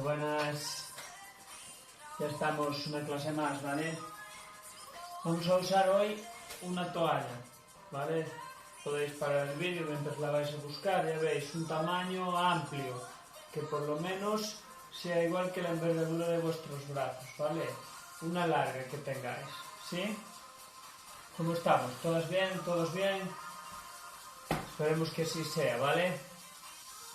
Buenas. Ya estamos una clase más, ¿vale? Vamos a usar hoy una toalla, ¿vale? Podéis parar el vídeo mientras la vais a buscar. Ya veis, un tamaño amplio, que por lo menos sea igual que la envergadura de vuestros brazos, ¿vale? Una larga que tengáis, ¿sí? ¿Cómo estamos? ¿Todas bien? ¿Todos bien? Esperemos que así sea, ¿vale?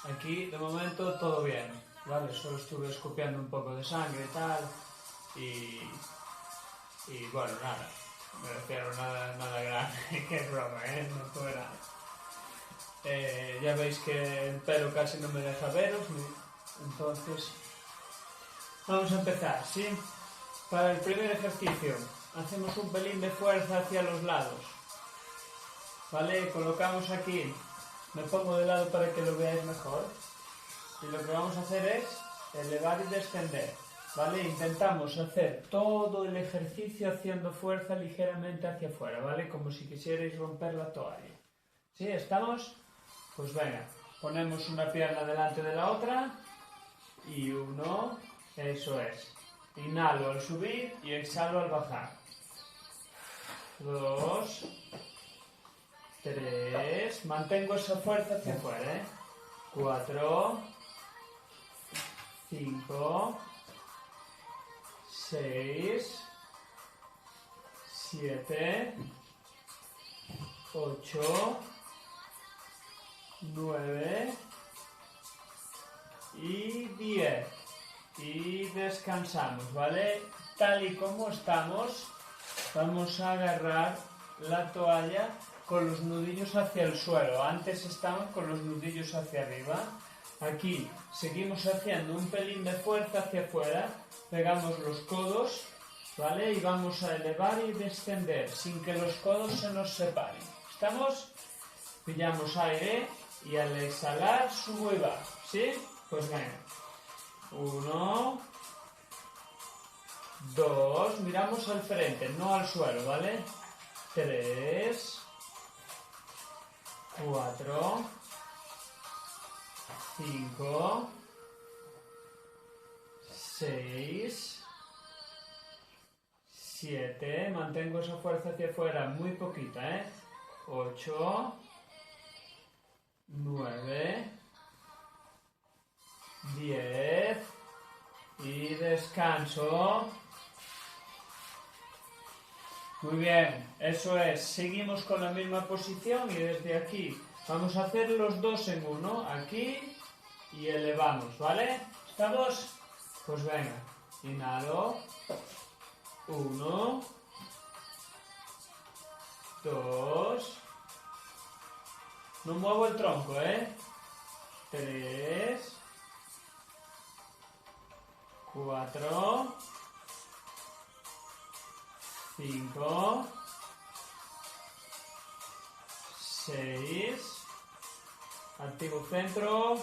Aquí, de momento, todo bien, ¿vale? Solo estuve escupiendo un poco de sangre y tal, y bueno, nada, me refiero a nada grave, que es broma, no fue nada. Ya veis que el pelo casi no me deja veros, entonces vamos a empezar, ¿sí? Para el primer ejercicio, hacemos un pelín de fuerza hacia los lados, ¿vale? Colocamos aquí, me pongo de lado para que lo veáis mejor, y lo que vamos a hacer es elevar y descender, ¿vale? Intentamos hacer todo el ejercicio haciendo fuerza ligeramente hacia afuera, ¿vale? Como si quisierais romper la toalla. ¿Sí? ¿Estamos? Pues venga, ponemos una pierna delante de la otra y uno, eso es. Inhalo al subir y exhalo al bajar. 2, 3, mantengo esa fuerza hacia afuera, 4, 5, 6, 7, 8, 9 y 10. Y descansamos, ¿vale? Tal y como estamos, vamos a agarrar la toalla con los nudillos hacia el suelo. Antes estaban con los nudillos hacia arriba. Aquí seguimos haciendo un pelín de fuerza hacia afuera, pegamos los codos, ¿vale? Y vamos a elevar y descender sin que los codos se nos separen. ¿Estamos? Pillamos aire y al exhalar subo y bajo, ¿sí? Pues venga. 1, 2, miramos al frente, no al suelo, ¿vale? 3, 4, 5, 6, 7, mantengo esa fuerza hacia afuera, muy poquita, 8, 9, 10 y descanso. Muy bien, eso es, seguimos con la misma posición y desde aquí vamos a hacer los dos en uno, aquí y elevamos, ¿vale? ¿Estamos? Pues venga, inhalo, 1, 2, no muevo el tronco, 3, 4, 5, 6, activo centro,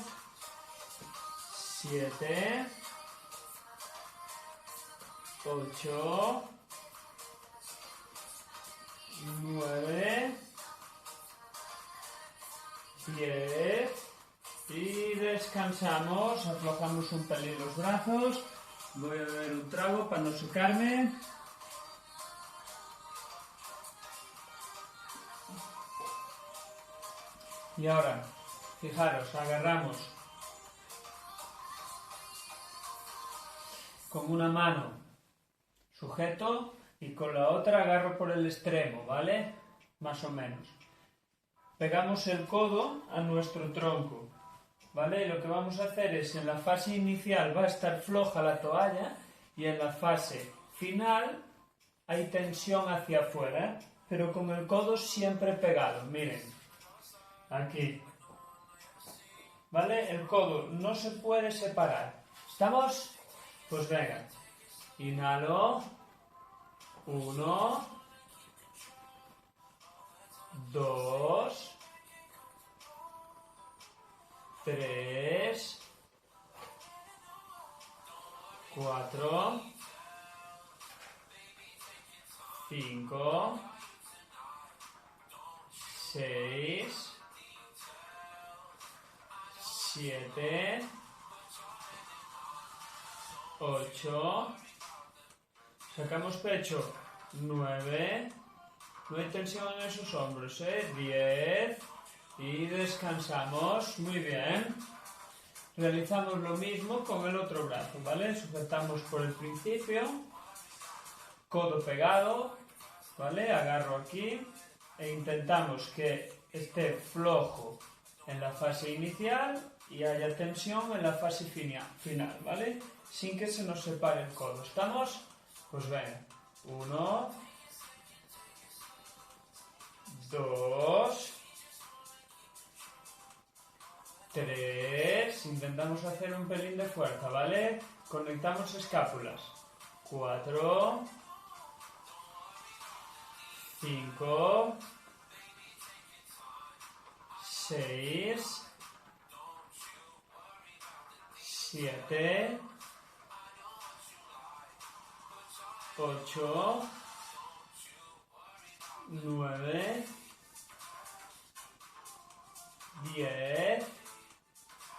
7, 8, 9, 10 y descansamos, aflojamos un pelín los brazos, voy a beber un trago para no secarme. Y ahora, fijaros, agarramos con una mano sujeto y con la otra agarro por el extremo, ¿vale? Más o menos. Pegamos el codo a nuestro tronco, ¿vale? Y lo que vamos a hacer es, en la fase inicial va a estar floja la toalla y en la fase final hay tensión hacia afuera, pero con el codo siempre pegado, miren. Aquí, ¿vale? El codo no se puede separar. ¿Estamos? Pues venga. Inhalo. 1, 2, 3, 4, 5, 6, 7, 8, sacamos pecho, 9, no hay tensión en esos hombros, 10, y descansamos, muy bien. Realizamos lo mismo con el otro brazo, ¿vale? Sujetamos por el principio, codo pegado, ¿vale? Agarro aquí e intentamos que esté flojo en la fase inicial y haya tensión en la fase final, ¿vale? Sin que se nos separe el codo. ¿Estamos? Pues venga. 1, 2, 3. Intentamos hacer un pelín de fuerza, ¿vale? Conectamos escápulas. 4, 5, 6, 7, 8, 9, 10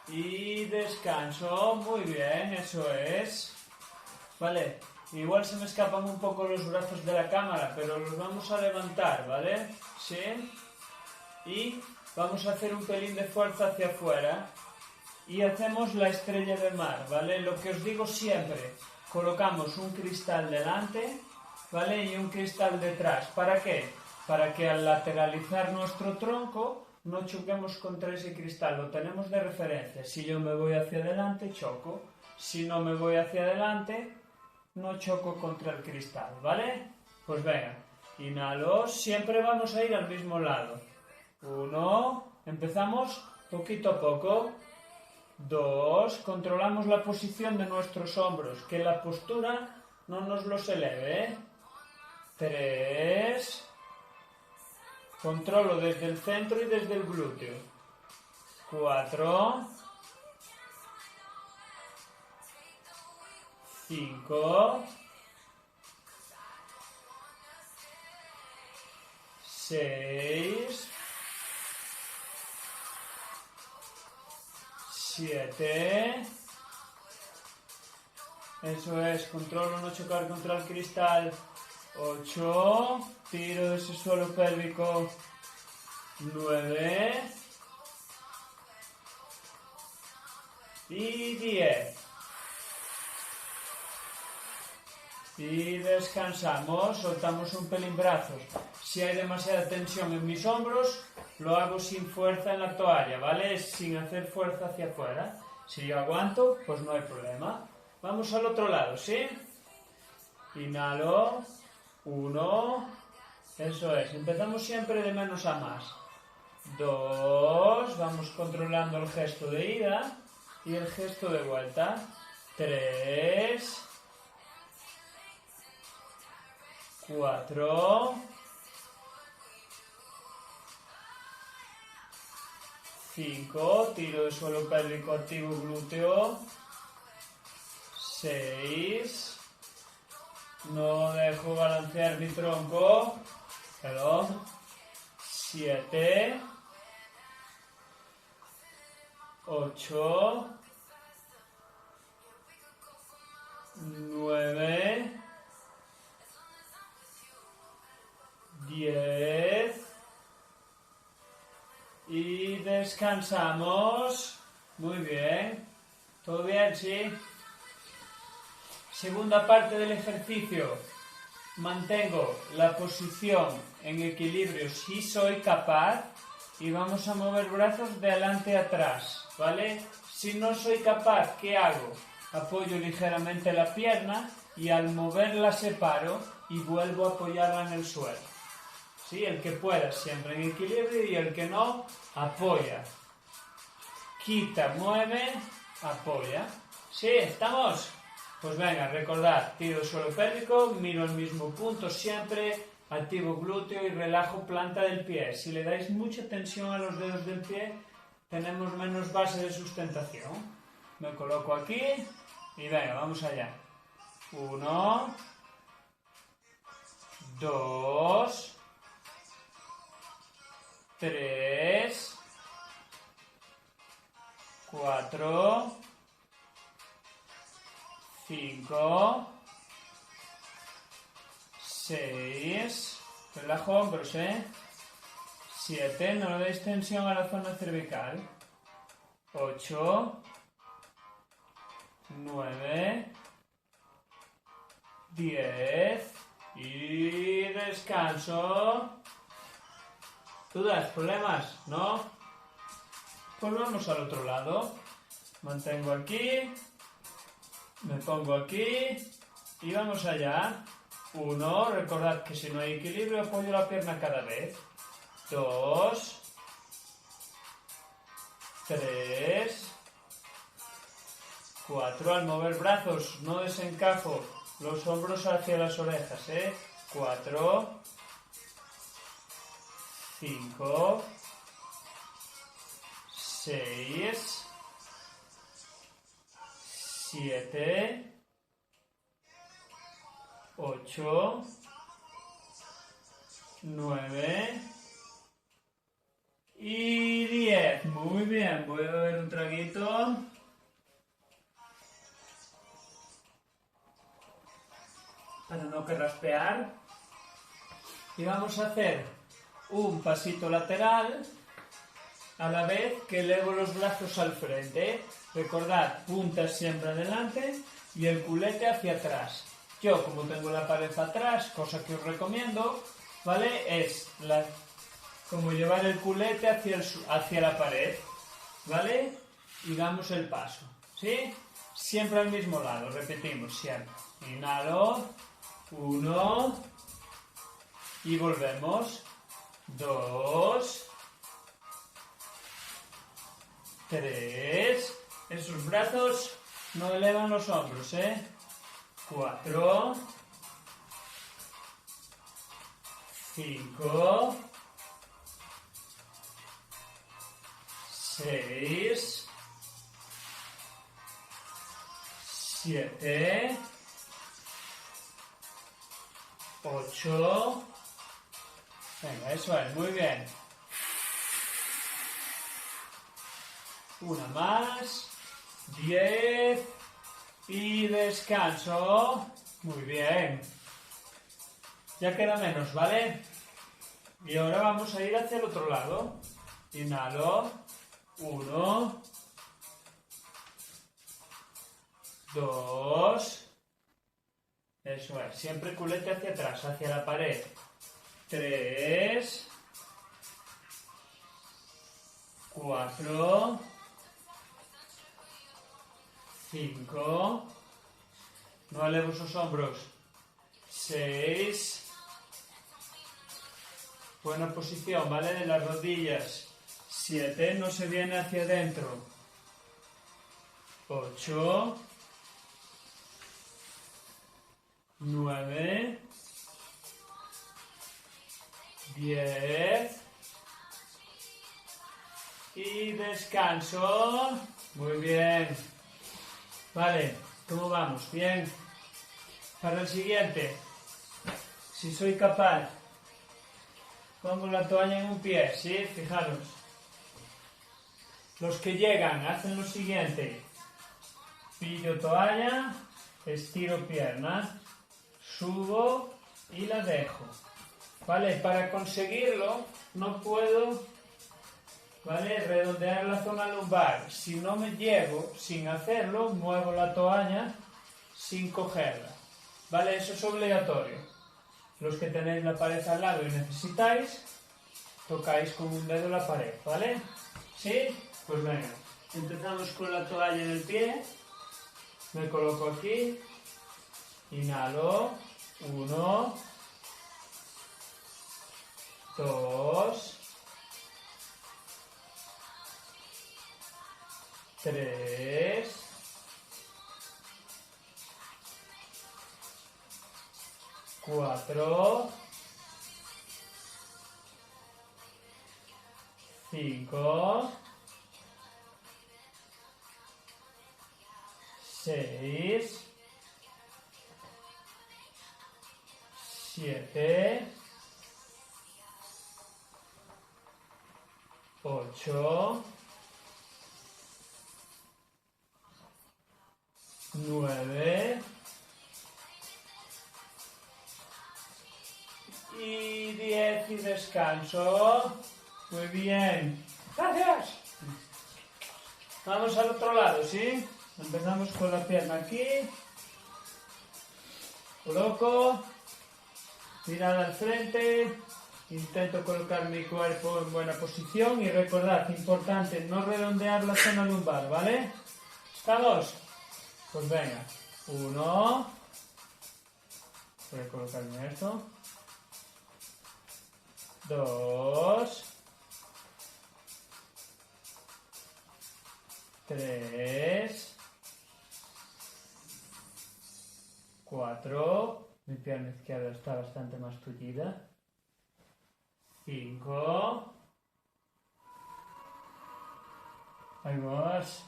y descanso. Muy bien, eso es. Vale, igual se me escapan un poco los brazos de la cámara, pero los vamos a levantar, ¿vale? Sí. Y vamos a hacer un pelín de fuerza hacia afuera y hacemos la estrella de mar, ¿vale? Lo que os digo siempre, colocamos un cristal delante, ¿vale? Y un cristal detrás. ¿Para qué? Para que al lateralizar nuestro tronco no choquemos contra ese cristal, lo tenemos de referencia. Si yo me voy hacia adelante, choco. Si no me voy hacia adelante, no choco contra el cristal, ¿vale? Pues venga, inhalo, siempre vamos a ir al mismo lado. 1, empezamos poquito a poco. 2, controlamos la posición de nuestros hombros, que la postura no nos los eleve. 3, controlo desde el centro y desde el glúteo. 4, 5, 6, 7, eso es, controlo no chocar contra el cristal. 8, tiro de ese suelo pélvico. 9 y 10. Y descansamos, soltamos un pelín brazos. Si hay demasiada tensión en mis hombros, lo hago sin fuerza en la toalla, ¿vale? Sin hacer fuerza hacia afuera. Si yo aguanto, pues no hay problema. Vamos al otro lado, ¿sí? Inhalo. 1. Eso es. Empezamos siempre de menos a más. 2. Vamos controlando el gesto de ida y el gesto de vuelta. 3. 4. 5, tiro de suelo pélvico activo glúteo. 6, no dejo balancear mi tronco. 7, 8, 9, 10 y descansamos. Muy bien. ¿Todo bien? ¿Sí? Segunda parte del ejercicio. Mantengo la posición en equilibrio si soy capaz y vamos a mover brazos de adelante a atrás, ¿vale? Si no soy capaz, ¿qué hago? Apoyo ligeramente la pierna y al moverla separo y vuelvo a apoyarla en el suelo. ¿Sí? El que pueda siempre en equilibrio y el que no, apoya. Quita, mueve, apoya. ¿Sí? ¿Estamos? Pues venga, recordad, tiro el suelo pélvico, miro el mismo punto siempre, activo glúteo y relajo planta del pie. Si le dais mucha tensión a los dedos del pie, tenemos menos base de sustentación. Me coloco aquí y venga, vamos allá. 1, 2, 3, 4, 5, 5, 6, relajo hombros, 7, no le deis tensión a la zona cervical. 8, 9, 10 y descanso. ¿Dudas? ¿Problemas? ¿No? Pues vamos al otro lado. Mantengo aquí, me pongo aquí y vamos allá. 1, recordad que si no hay equilibrio apoyo la pierna cada vez. 2, 3, 4, al mover brazos no desencajo los hombros hacia las orejas, 4, 5, 6, 7, 8, 9 y 10. Muy bien, voy a beber un traguito. Para no raspear. Y vamos a hacer un pasito lateral a la vez que elevo los brazos al frente. Recordad, puntas siempre adelante y el culete hacia atrás. Yo, como tengo la pared atrás, cosa que os recomiendo, ¿vale? Es como llevar el culete hacia la pared, ¿vale? Y damos el paso, ¿sí? Siempre al mismo lado, repetimos siempre. Inhalo, 1, y volvemos. 2, 3, esos brazos no elevan los hombros, 4, 5, 6, 7, 8, venga, eso es, muy bien. Una más, 10 y descanso. Muy bien. Ya queda menos, ¿vale? Y ahora vamos a ir hacia el otro lado. Inhalo, 1, 2, eso es, siempre culete hacia atrás, hacia la pared. 3, 4, 5, no elevo esos hombros. 6, buena posición, ¿vale? De las rodillas. 7, no se viene hacia adentro. 8, 9, 10 y descanso. Muy bien. Vale, ¿cómo vamos? Bien. Para el siguiente, si soy capaz, pongo la toalla en un pie, ¿sí? Fijaros. Los que llegan hacen lo siguiente. Pillo toalla, estiro pierna, subo y la dejo. ¿Vale? Para conseguirlo no puedo, ¿vale?, redondear la zona lumbar. Si no me llego sin hacerlo, muevo la toalla sin cogerla. ¿Vale? Eso es obligatorio. Los que tenéis la pared al lado y necesitáis, tocáis con un dedo la pared, ¿vale? ¿Sí? Pues venga, empezamos con la toalla en el pie. Me coloco aquí. Inhalo. 1, 2, 3, 4, 5, 6, 7, 8, 9 y descanso. Muy bien. Gracias. Vamos al otro lado, ¿sí? Empezamos con la pierna aquí. Coloco. Mirada al frente. Intento colocar mi cuerpo en buena posición y recordad, importante, no redondear la zona lumbar, ¿vale? ¿Estamos? Pues venga. 1. Voy a colocarme esto. 2. 3. 4. Mi pierna izquierda está bastante más tullida. 5. Ahí vas.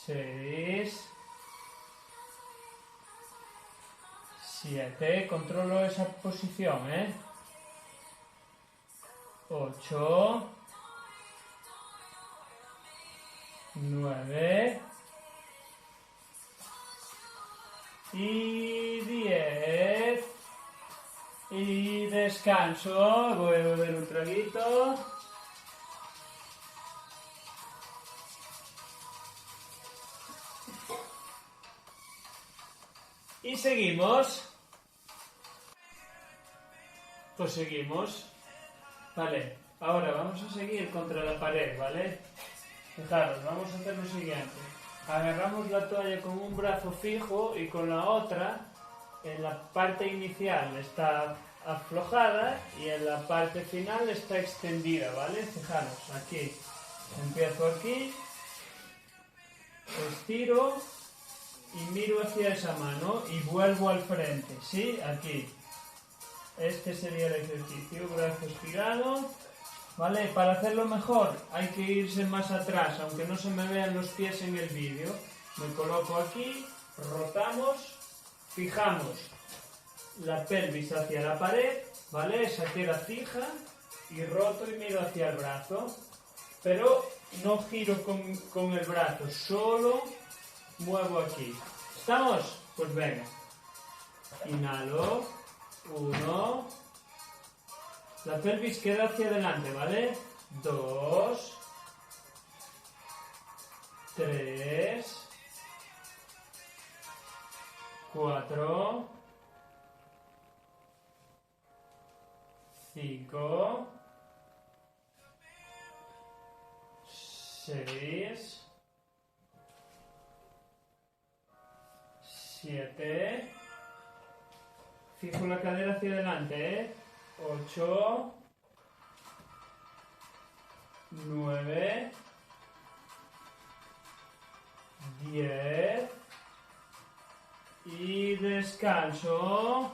6. 7. Controlo esa posición, 8. 9. Y 10. Y descanso. Voy a beber un traguito. Y seguimos. Pues seguimos. Vale, ahora vamos a seguir contra la pared, ¿vale? Fijaros, vamos a hacer lo siguiente. Agarramos la toalla con un brazo fijo y con la otra, en la parte inicial está aflojada y en la parte final está extendida, ¿vale? Fijaros, aquí. Empiezo aquí, estiro y miro hacia esa mano y vuelvo al frente, ¿sí? Aquí. Este sería el ejercicio, brazo estirado, ¿vale? Para hacerlo mejor hay que irse más atrás, aunque no se me vean los pies en el vídeo. Me coloco aquí, rotamos, fijamos la pelvis hacia la pared, ¿vale? Esa queda fija y roto y miro hacia el brazo. Pero no giro con el brazo, solo muevo aquí. ¿Estamos? Pues venga. Inhalo. 1. La pelvis queda hacia adelante, ¿vale? 2. 3. 4. 5. 6. 7. Fijo la cadera hacia adelante, 8. 9. 10. Y descanso.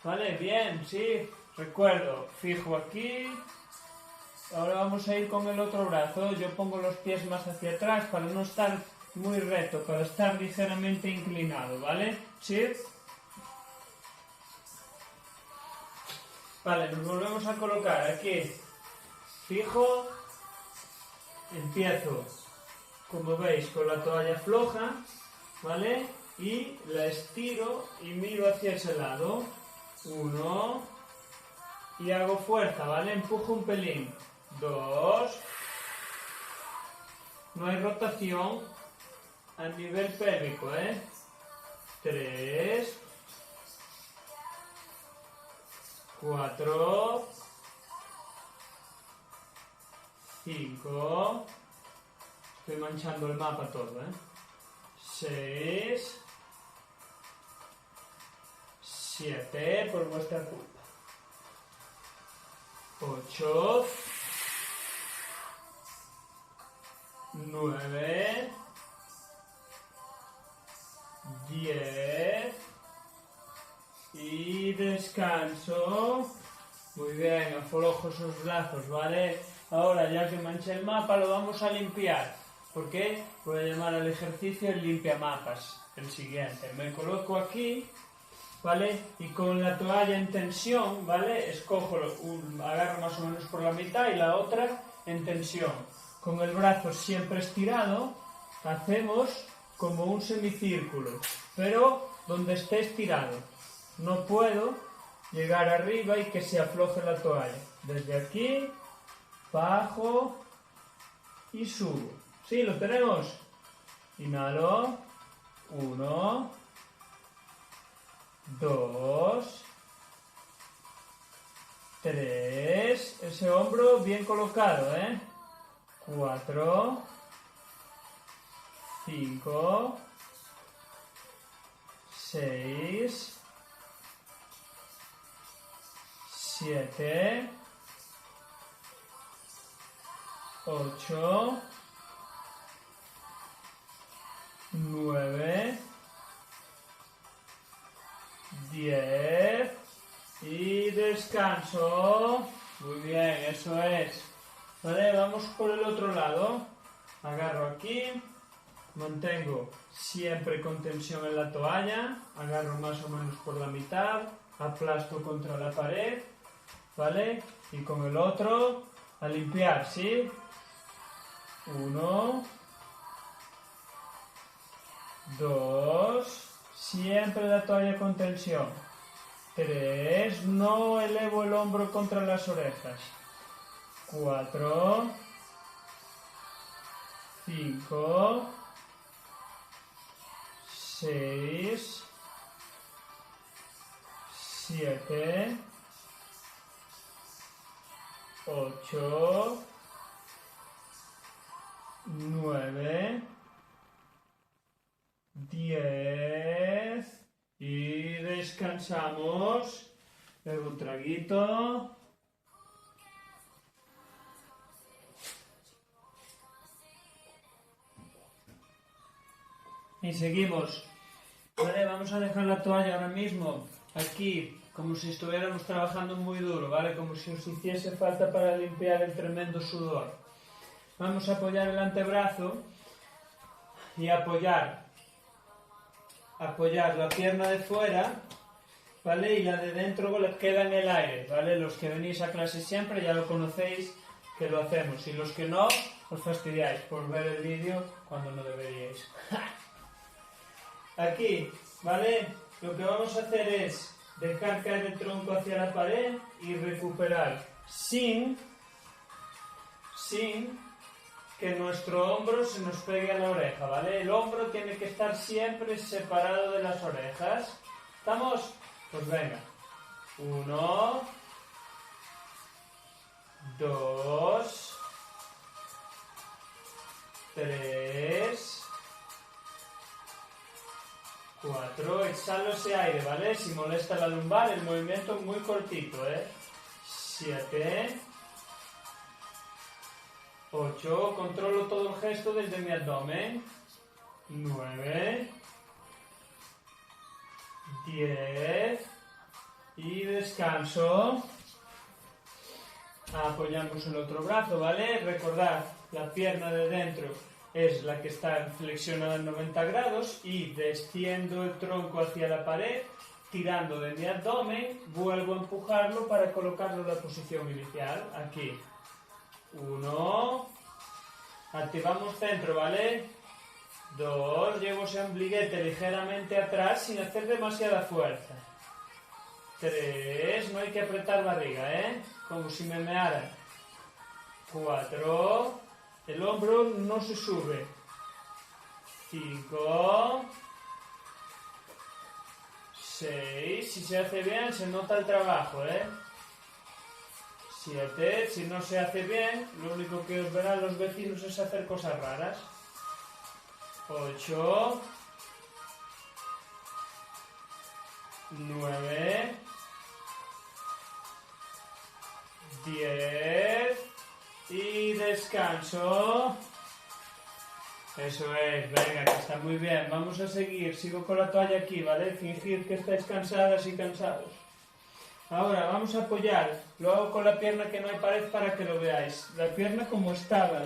Vale, bien, sí. Recuerdo, fijo aquí. Ahora vamos a ir con el otro brazo. Yo pongo los pies más hacia atrás para no estar muy recto, para estar ligeramente inclinado, ¿vale? ¿Sí? Vale, nos volvemos a colocar aquí. Fijo. Empiezo, como veis, con la toalla floja, ¿vale? Y la estiro y miro hacia ese lado. 1. Y hago fuerza, ¿vale? Empujo un pelín. 2. No hay rotación a nivel pélvico, 3. 4. 5. Estoy manchando el mapa todo, 6. 7, por vuestra culpa. 8. 9. 10. Y descanso. Muy bien, aflojo sus brazos, ¿vale? Ahora, ya que manché el mapa, lo vamos a limpiar. ¿Por qué? Voy a llamar al ejercicio el limpiamapas, el siguiente. Me coloco aquí, ¿vale? Y con la toalla en tensión, ¿vale? Escojo, agarro más o menos por la mitad y la otra en tensión. Con el brazo siempre estirado, hacemos como un semicírculo, pero donde esté estirado. No puedo llegar arriba y que se afloje la toalla. Desde aquí, bajo y subo. ¿Sí? ¿Lo tenemos? Inhalo. 1, 2, 3. Ese hombro bien colocado, 4, 5, 6, 7, 8, 9, 10 y descanso. Muy bien, eso es. Vale, vamos por el otro lado. Agarro aquí, mantengo siempre con tensión en la toalla, agarro más o menos por la mitad, aplasto contra la pared, ¿vale? Y con el otro a limpiar, ¿sí? 1, 2, siempre la toalla con tensión. 3, no elevo el hombro contra las orejas. 4, 5, 6, 7, 8, 9, 10 y descansamos. Luego un traguito. Y seguimos. Vale, vamos a dejar la toalla ahora mismo aquí, como si estuviéramos trabajando muy duro, ¿vale? Como si os hiciese falta para limpiar el tremendo sudor. Vamos a apoyar el antebrazo y apoyar la pierna de fuera, ¿vale? Y la de dentro queda en el aire, ¿vale? Los que venís a clase siempre ya lo conocéis que lo hacemos, y los que no, os fastidiáis por ver el vídeo cuando no deberíais. Aquí, ¿vale? Lo que vamos a hacer es dejar caer el tronco hacia la pared y recuperar sin que nuestro hombro se nos pegue a la oreja, ¿vale? El hombro tiene que estar siempre separado de las orejas. ¿Estamos? Pues venga. 1, 2, 3, 4, exhalo ese aire, ¿vale? Si molesta la lumbar, el movimiento es muy cortito, 7, 8, controlo todo el gesto desde mi abdomen. 9, 10 y descanso. Apoyamos el otro brazo, ¿vale? Recordad, la pierna de dentro es la que está flexionada en 90 grados y desciendo el tronco hacia la pared, tirando de mi abdomen, vuelvo a empujarlo para colocarlo en la posición inicial, aquí. 1, activamos centro, ¿vale? 2, llevo ese ombliguete ligeramente atrás sin hacer demasiada fuerza. 3, no hay que apretar barriga, como si me meara. 4, el hombro no se sube. 5, 6, si se hace bien se nota el trabajo, 7, si no se hace bien, lo único que os verán los vecinos es hacer cosas raras. 8, 9, 10 y descanso. Eso es, venga, que está muy bien. Vamos a seguir, sigo con la toalla aquí, ¿vale? Fingir que estáis cansadas y cansados. Ahora vamos a apoyar, lo hago con la pierna que no hay pared para que lo veáis. La pierna como estaba,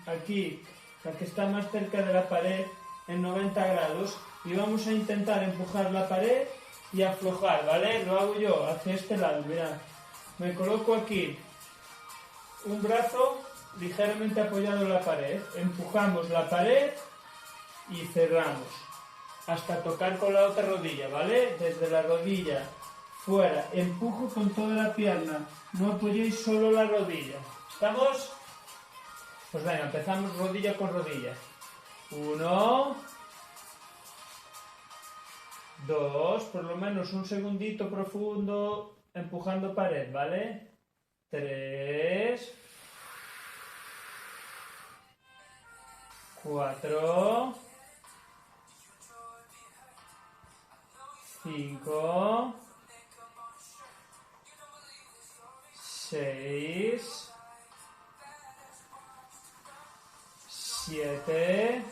aquí, la que está más cerca de la pared, en 90 grados. Y vamos a intentar empujar la pared y aflojar, ¿vale? Lo hago yo, hacia este lado, mirad. Me coloco aquí, un brazo ligeramente apoyado en la pared. Empujamos la pared y cerramos hasta tocar con la otra rodilla, ¿vale? Desde la rodilla fuera, empujo con toda la pierna, no apoyéis solo la rodilla. ¿Estamos? Pues venga, empezamos rodilla con rodilla. 1, 2, por lo menos un segundito profundo, empujando pared, ¿vale? 3, 4, 5, 6, 7,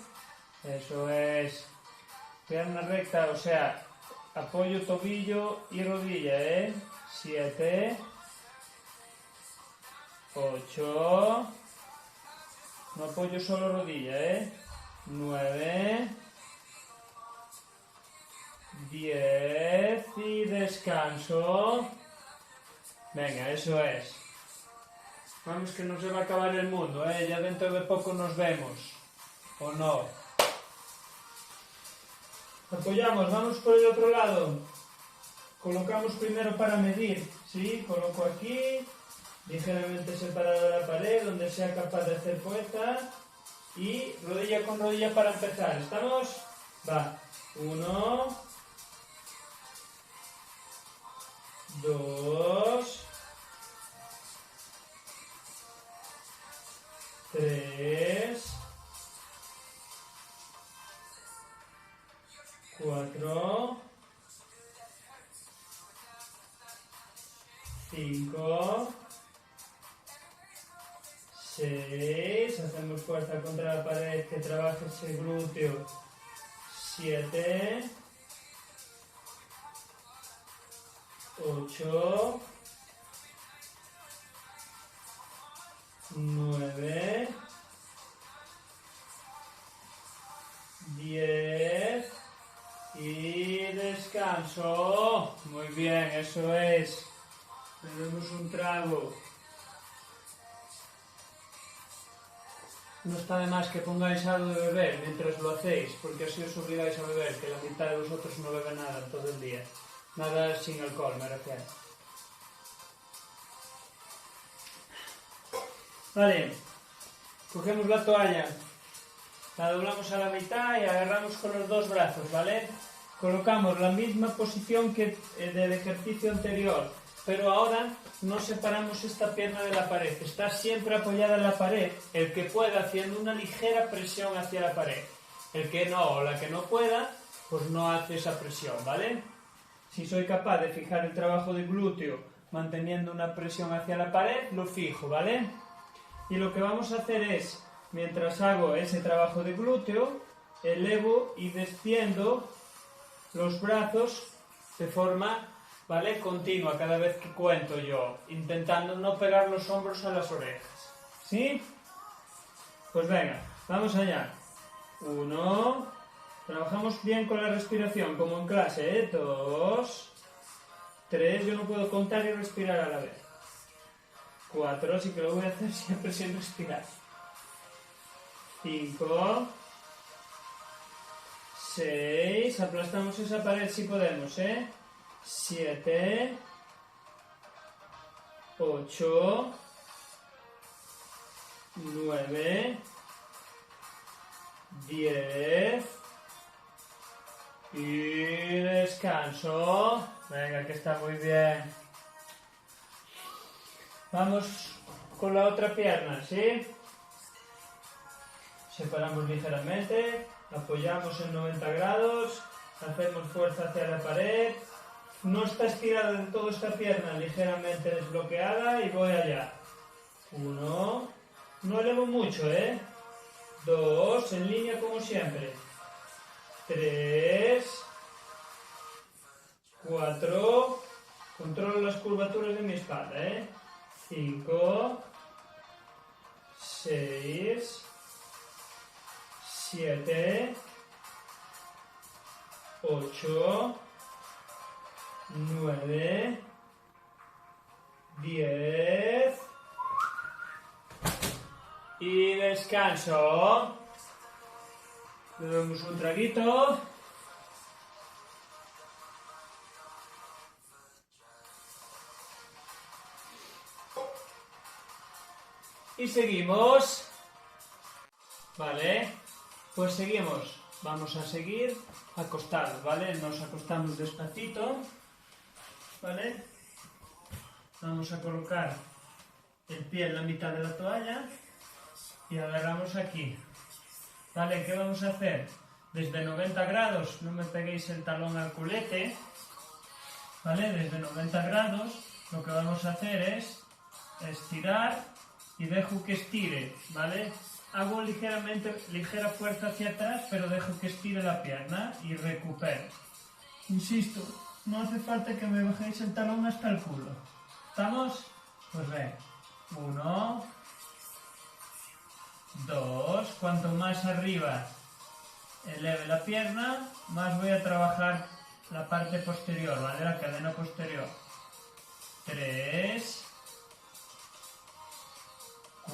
eso es, pierna recta, o sea, apoyo tobillo y rodilla, 7, 8, no apoyo solo rodilla, 9, 10 y descanso. Venga, eso es. Vamos que no se va a acabar el mundo, ya dentro de poco nos vemos. ¿O no? Apoyamos, vamos por el otro lado. Colocamos primero para medir, ¿sí? Coloco aquí, ligeramente separado de la pared, donde sea capaz de hacer fuerza. Y rodilla con rodilla para empezar. ¿Estamos? Va. 1, 2, 3, 4, 5, 6, hacemos fuerza contra la pared que trabaje ese glúteo. 7, 8, 9, 10 y descanso. Muy bien, eso es. Bebemos un trago. No está de más que pongáis algo de beber mientras lo hacéis, porque así os obligáis a beber, que la mitad de vosotros no bebe nada en todo el día. Nada sin alcohol, me refiero. Vale, cogemos la toalla, la doblamos a la mitad y agarramos con los dos brazos, ¿vale? Colocamos la misma posición que del ejercicio anterior, pero ahora no separamos esta pierna de la pared, está siempre apoyada en la pared, el que pueda haciendo una ligera presión hacia la pared, el que no o la que no pueda, pues no hace esa presión, ¿vale? Si soy capaz de fijar el trabajo de glúteo manteniendo una presión hacia la pared, lo fijo, ¿vale? Y lo que vamos a hacer es, mientras hago ese trabajo de glúteo, elevo y desciendo los brazos de forma, ¿vale?, continua cada vez que cuento yo, intentando no pegar los hombros a las orejas. ¿Sí? Pues venga, vamos allá. 1, trabajamos bien con la respiración, como en clase, 2, 3, yo no puedo contar y respirar a la vez. 4, así que lo voy a hacer siempre sin respirar. 5, 6, aplastamos esa pared si podemos, 7, 8, 9, 10 y descanso. Venga, que está muy bien. Vamos con la otra pierna, ¿sí? Separamos ligeramente, apoyamos en 90 grados, hacemos fuerza hacia la pared. No está estirada de todo esta pierna, ligeramente desbloqueada y voy allá. 1, no elevo mucho, 2, en línea como siempre. 3, 4, controlo las curvaturas de mi espalda, 5, 6, 7, 8, 9, 10 y descanso. Bebemos un traguito. Y seguimos. Vale, pues seguimos. Vamos a seguir acostados, ¿vale? Nos acostamos despacito, ¿vale? Vamos a colocar el pie en la mitad de la toalla y agarramos aquí. ¿Vale? ¿Qué vamos a hacer? Desde 90 grados, no me peguéis el talón al culete, ¿vale? Desde 90 grados lo que vamos a hacer es estirar y dejo que estire, ¿vale? Hago ligera fuerza hacia atrás, pero dejo que estire la pierna y recupero. Insisto, no hace falta que me bajéis el talón hasta el culo. ¿Estamos? Pues ven. 1, 2, cuanto más arriba eleve la pierna, más voy a trabajar la parte posterior, ¿vale? La cadena posterior. 3,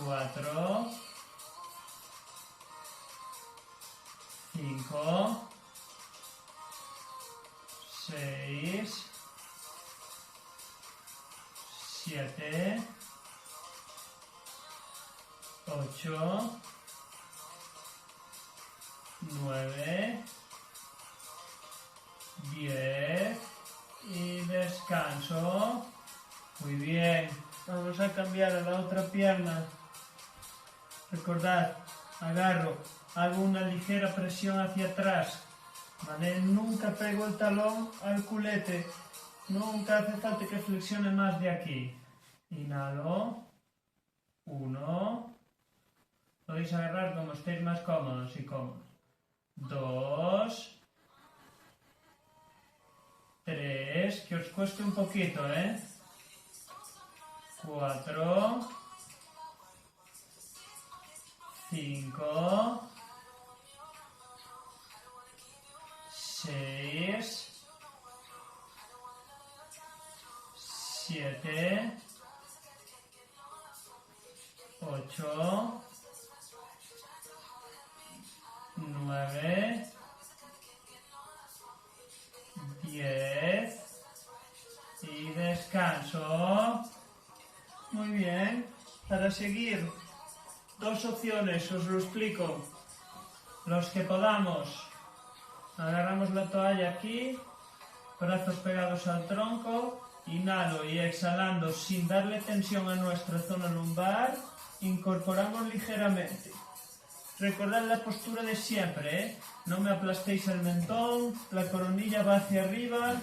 4, 5, 6, 7, 8, 9, 10 y descanso. Muy bien, vamos a cambiar a la otra pierna. Recordad, agarro, hago una ligera presión hacia atrás, ¿vale? Nunca pego el talón al culete, nunca hace falta que flexione más de aquí. Inhalo, 1, podéis agarrar como estéis más cómodos y cómodos. 2, 3, que os cueste un poquito, 4, 5, 6, 7, 8, 9, 10 y descanso. Muy bien. Para seguir, dos opciones, os lo explico. Los que podamos, agarramos la toalla aquí, brazos pegados al tronco, inhalo y exhalando sin darle tensión a nuestra zona lumbar, incorporamos ligeramente. Recordad la postura de siempre, no me aplastéis el mentón, la coronilla va hacia arriba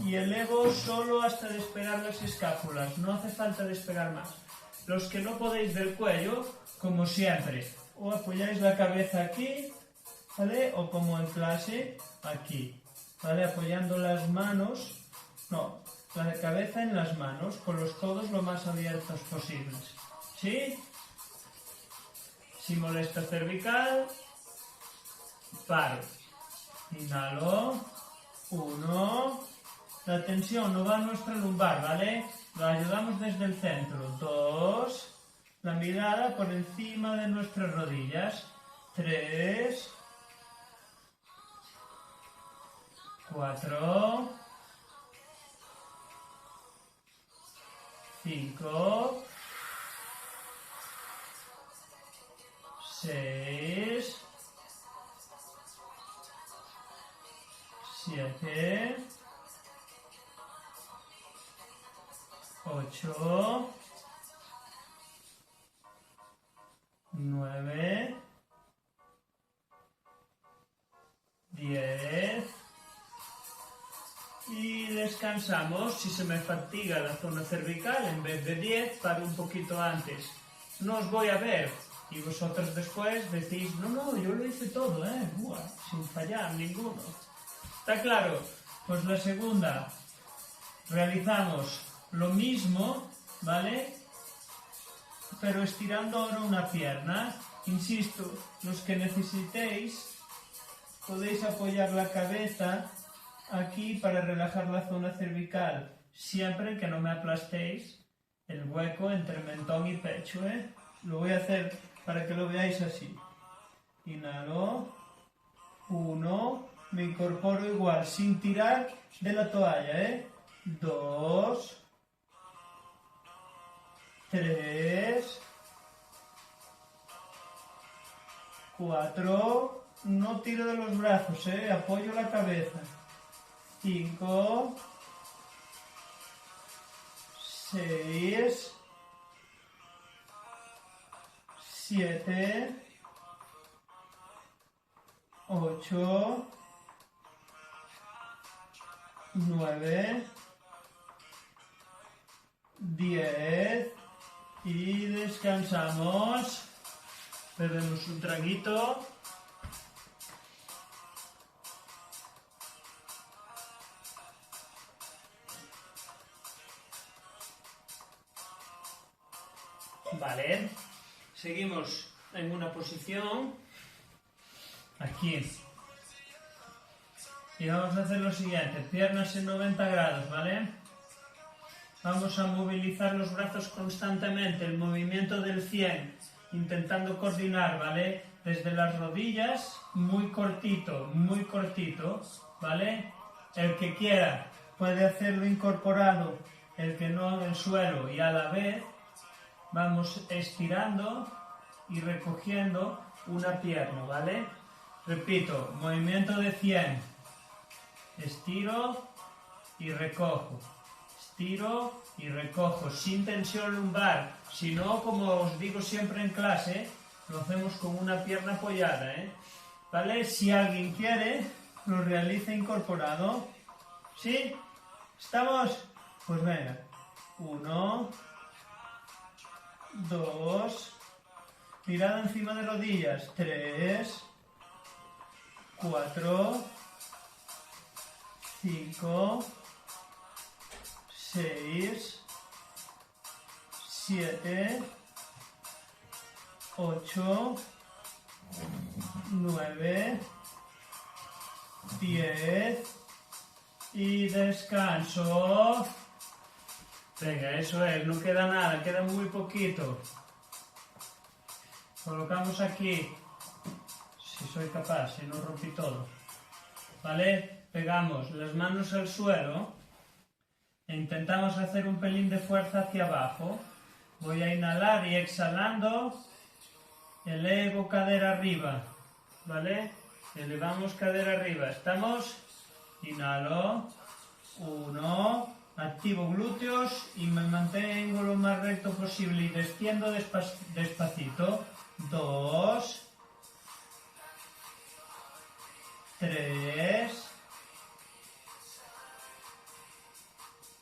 y elevo solo hasta despegar las escápulas, no hace falta despegar más. Los que no podéis del cuello, como siempre, o apoyáis la cabeza aquí, ¿vale? O como en clase, aquí, ¿vale? Apoyando las manos, no, la cabeza en las manos, con los codos lo más abiertos posibles, ¿sí? Si molesta cervical, paro. Inhalo. 1. La tensión no va a nuestra lumbar, ¿vale? La ayudamos desde el centro. 2. La mirada por encima de nuestras rodillas. 3. 4. 5. 6, 7, 8, 9, 10 y descansamos. Si se me fatiga la zona cervical, en vez de 10, paro un poquito antes. No os voy a ver. Y vosotros después decís, no, yo lo hice todo, Buah, sin fallar ninguno. ¿Está claro? Pues la segunda, realizamos lo mismo, ¿vale? Pero estirando ahora una pierna. Insisto, los que necesitéis, podéis apoyar la cabeza aquí para relajar la zona cervical, siempre que no me aplastéis el hueco entre mentón y pecho, Lo voy a hacer para que lo veáis así. Inhalo. 1. Me incorporo igual, sin tirar de la toalla, 2. 3. 4, no tiro de los brazos, apoyo la cabeza. 5, 6, 7, 8, 9, 10 y descansamos. Bebemos un traguito. Vale, seguimos en una posición aquí y vamos a hacer lo siguiente: piernas en 90 grados, ¿vale? Vamos a movilizar los brazos constantemente, el movimiento del 100, intentando coordinar, ¿vale? Desde las rodillas, muy cortito, ¿vale? El que quiera puede hacerlo incorporado, el que no en el suelo, y a la vez vamos estirando y recogiendo una pierna, ¿vale? Repito, movimiento de 100. Estiro y recojo. Estiro y recojo, sin tensión lumbar. Si no, como os digo siempre en clase, lo hacemos con una pierna apoyada, ¿vale? Si alguien quiere, lo realiza incorporado. ¿Sí? ¿Estamos? Pues venga. 1, 2, mirada encima de rodillas. 3, 4, 5, 6, 7, 8, 9, 10 y descanso. Venga, eso es, no queda nada, queda muy poquito. Colocamos aquí, si soy capaz, si no rompí todo. ¿Vale? Pegamos las manos al suelo e intentamos hacer un pelín de fuerza hacia abajo. Voy a inhalar y exhalando, elevo cadera arriba, ¿vale? Elevamos cadera arriba. ¿Estamos? Inhalo. 1, activo glúteos y me mantengo lo más recto posible y desciendo despacito. 2, 3,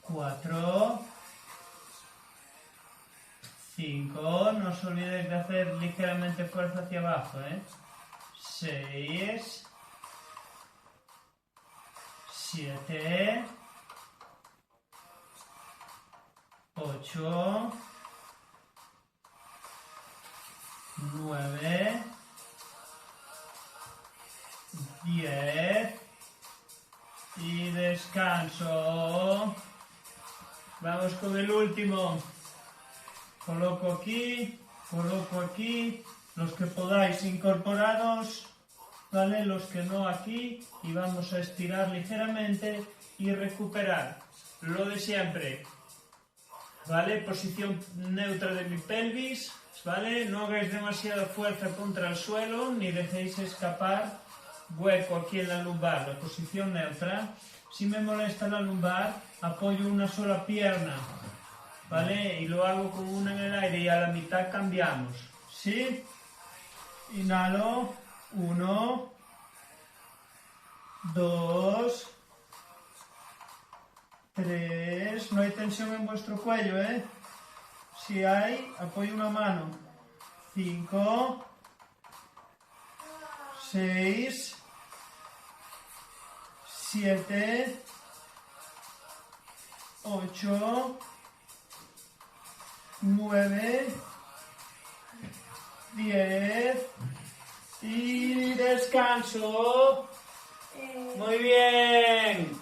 4, 5, no os olvidéis de hacer ligeramente fuerza hacia abajo, 6, 7, 8, 9, 10 y descanso. Vamos con el último. Coloco aquí, los que podáis incorporados, ¿vale? Los que no aquí, y vamos a estirar ligeramente y recuperar. Lo de siempre, ¿vale? Posición neutra de mi pelvis, ¿vale? No hagáis demasiada fuerza contra el suelo, ni dejéis escapar hueco aquí en la lumbar, la posición neutra. Si me molesta la lumbar, apoyo una sola pierna, ¿vale? Y lo hago con una en el aire y a la mitad cambiamos, ¿sí? Inhalo, 1, 2, 3, no hay tensión en vuestro cuello, Si hay, apoyo una mano. 5, 6, 7, 8, 9, 10 y descanso. Muy bien.